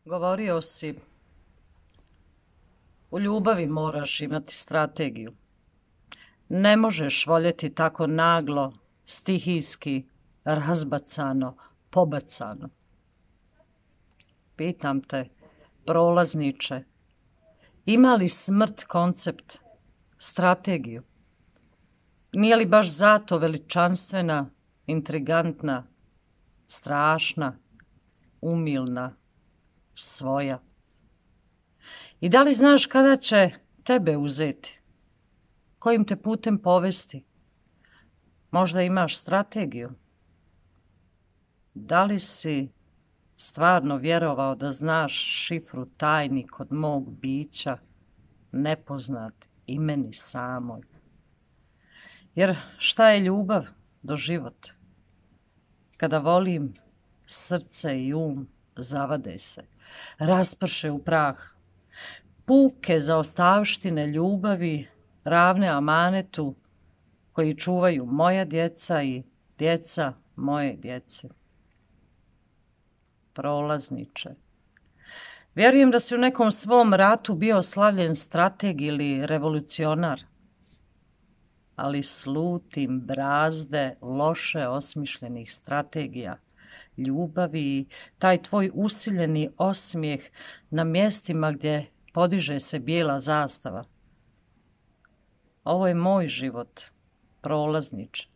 Govorio si, u ljubavi moraš imati strategiju. Ne možeš voljeti tako naglo, stihijski, razbacano, pobacano. Pitam te, prolazniče, ima li smrt koncept, strategiju? Nije li baš zato veličanstvena, intrigantna, strašna, umilna, svoja? I da li znaš kada će tebe uzeti? Kojim te putem povesti? Možda imaš strategiju? Da li si stvarno vjerovao da znaš šifru tajni kod mog bića, nepoznat i meni samoj? Jer šta je ljubav do život? Kada volim, srce i zavade se, rasprše u prah. Puke zaostavštine ljubavi ravne amanetu koji čuvaju moja djeca i djeca moje djece. Prolazniče, vjerujem da si u nekom svom ratu bio slavljen strateg ili revolucionar, ali slutim brazde loše osmišljenih strategija, ljubavi i taj tvoj usiljeni osmijeh na mjestima gdje podiže se bijela zastava. Ovo je moj život, prolazniče.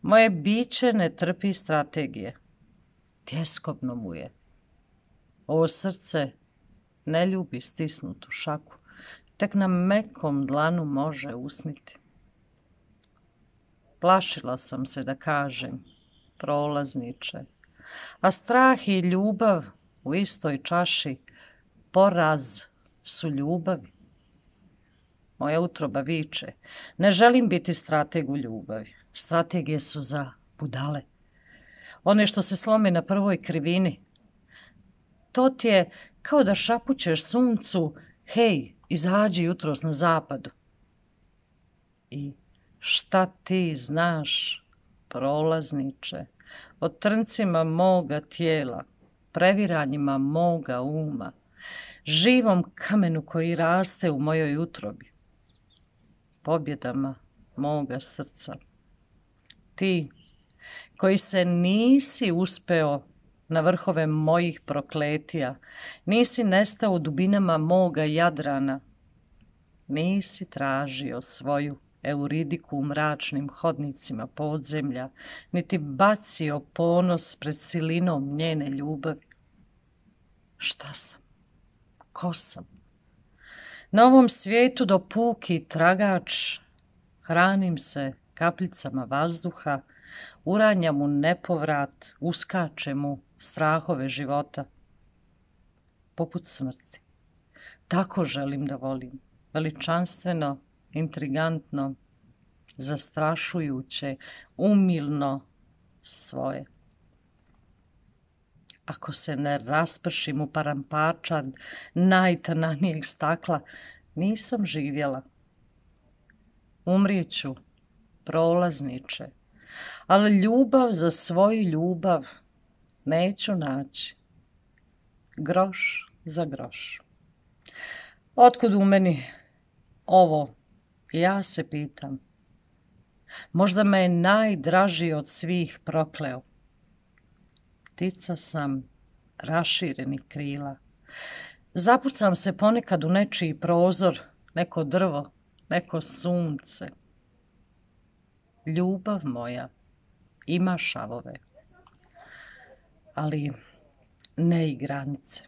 Moje biće ne trpi strategije. Tjeskobno mu je. Ovo srce ne ljubi stisnutu šaku. Tek na mekom dlanu može usniti. Plašila sam se da kažem, prolazniče, a strah i ljubav u istoj čaši, poraz su ljubavi. Moja utroba viče, ne želim biti strateg u ljubavi. Strategije su za budale. One što se slome na prvoj krivini. To ti je kao da šapućeš suncu, hej, izađi jutros na zapadu. I šta ti znaš, prolazniče, o trncima moga tijela, previranjima moga uma, živom kamenu koji raste u mojoj utrobi, pobjedama moga srca. Ti koji se nisi uspeo na vrhove mojih prokletija, nisi nestao u dubinama moga Jadrana, nisi tražio svoju Euridiku u mračnim hodnicima podzemlja, niti bacio ponos pred silinom njene ljubavi. Šta sam? Ko sam? Na ovom svijetu do puki tragač hranim se kapljicama vazduha, uranjam u nepovrat, uskačem u strahove života. Poput smrti. Tako želim da volim. Veličanstveno, intrigantno, zastrašujuće, umilno, svoje. Ako se ne raspršim u parampačad najtananijeg stakla, nisam živjela. Umrijeću, prolazniče, ali ljubav za svoju ljubav neću naći. Groš za groš. Otkud u meni ovo? Ja se pitam. Možda me je najdraži od svih prokleo. Ptica sam raširenih krila. Zapucam se ponekad u nečiji prozor, neko drvo, neko sunce. Ljubav moja ima šavove, ali ne i granice.